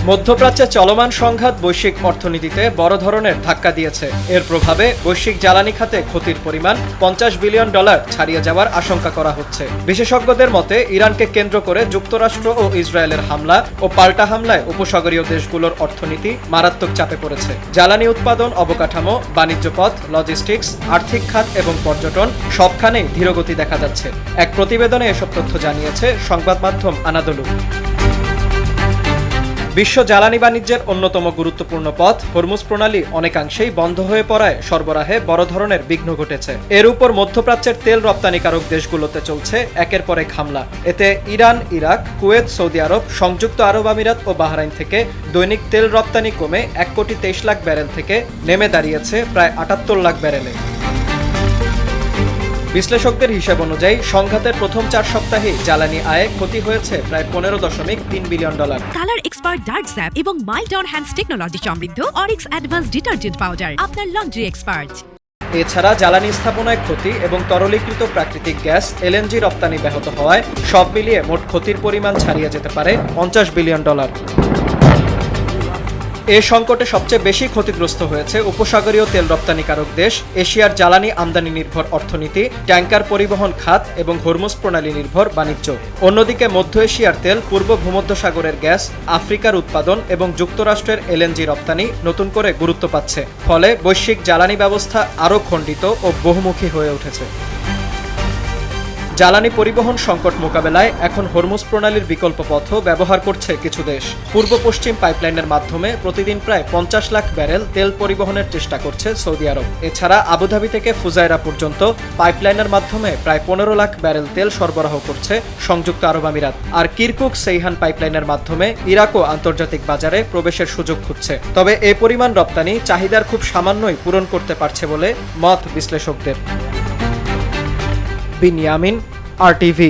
মধ্যপ্রাচ্যে চলমান সংঘাত বৈশ্বিক অর্থনীতিতে বড় ধরনের ধাক্কা দিয়েছে। এর প্রভাবে বৈশ্বিক জ্বালানি খাতে ক্ষতির পরিমাণ $50 বিলিয়ন ছাড়িয়ে যাওয়ার আশঙ্কা করা হচ্ছে। বিশেষজ্ঞদের মতে ইরানকে কেন্দ্র করে যুক্তরাষ্ট্র ও ইসরায়েলের হামলা ও পাল্টা হামলায় উপসাগরীয় দেশগুলোর অর্থনীতি মারাত্মক চাপে পড়েছে। জ্বালানি উৎপাদন, অবকাঠামো, বাণিজ্য পথ, লজিস্টিক্স, আর্থিক খাত এবং পর্যটন সবখানেই ধীরগতি দেখা যাচ্ছে। এক প্রতিবেদনে এসব তথ্য জানিয়েছে সংবাদ মাধ্যম আনাদোলু। বিশ্ব জ্বালানি বাণিজ্যের অন্যতম গুরুত্বপূর্ণ পথ হরমুজ প্রণালী অনেকাংশেই বন্ধ হয়ে পড়ায় সরবরাহে বড় ধরনের বিঘ্ন ঘটেছে। এর উপর মধ্যপ্রাচ্যের তেল রপ্তানিকারক দেশগুলোতে চলছে একের পর এক হামলা। এতে ইরান, ইরাক, কুয়েত, সৌদি আরব, সংযুক্ত আরব আমিরাত ও বাহরাইন থেকে দৈনিক তেল রপ্তানি কমে 1,23,00,000 ব্যারেল থেকে নেমে দাঁড়িয়েছে প্রায় 78 লাখ ব্যারেলে। বিশ্লেষকদের হিসাব অনুযায়ী সংঘাতের প্রথম 4 সপ্তাহে জ্বালানি আয়ে ক্ষতি হয়েছে প্রায় $15.3 billion. Colour expert dark sap এবং মাইল্ড অন হ্যান্ডস টেকনোলজি সমৃদ্ধ অরিক্স অ্যাডভান্স ডিটারজেন্ট পাউডার আপনার লন্ড্রি এক্সপার্ট। এছাড়া জ্বালানি স্থাপনায় ক্ষতি এবং তরলীকৃত প্রাকৃতিক গ্যাস এলএনজি রপ্তানি ব্যাহত হওয়ায় সব মিলিয়ে মোট ক্ষতির পরিমাণ ছাড়িয়ে যেতে পারে $50 বিলিয়ন। এ সংকটে সবচেয়ে বেশি ক্ষতিগ্রস্ত হয়েছে উপসাগরীয় তেল রপ্তানিকারক দেশ, এশিয়ার জ্বালানি আমদানি নির্ভর অর্থনীতি, ট্যাঙ্কার পরিবহন খাত এবং হরমুজ প্রণালী নির্ভর বাণিজ্য। অন্যদিকে মধ্য এশিয়ার তেল, পূর্ব ভূমধ্যসাগরের গ্যাস, আফ্রিকার উৎপাদন এবং যুক্তরাষ্ট্রের এলএনজি রপ্তানি নতুন করে গুরুত্ব পাচ্ছে। ফলে বৈশ্বিক জ্বালানি ব্যবস্থা আরও খণ্ডিত ও বহুমুখী হয়ে উঠেছে। জ্বালানি পরিবহন সংকট মোকাবেলায় এখন হরমুজ প্রণালীর বিকল্প পথও ব্যবহার করছে কিছু দেশ। পূর্ব পশ্চিম পাইপলাইনের মাধ্যমে প্রতিদিন প্রায় 50 লাখ ব্যারেল তেল পরিবহনের চেষ্টা করছে সৌদি আরব। এছাড়া আবুধাবি থেকে ফুজায়রা পর্যন্ত পাইপলাইনের মাধ্যমে প্রায় 15 লাখ ব্যারেল তেল সরবরাহ করছে সংযুক্ত আরব আমিরাত। আর কিরকুক সেইহান পাইপলাইনের মাধ্যমে ইরাকও আন্তর্জাতিক বাজারে প্রবেশের সুযোগ খুঁজছে। তবে এ পরিমাণ রপ্তানি চাহিদার খুব সামান্যই পূরণ করতে পারছে বলে মত বিশ্লেষকদের। বিনিয়ামিন, RTV।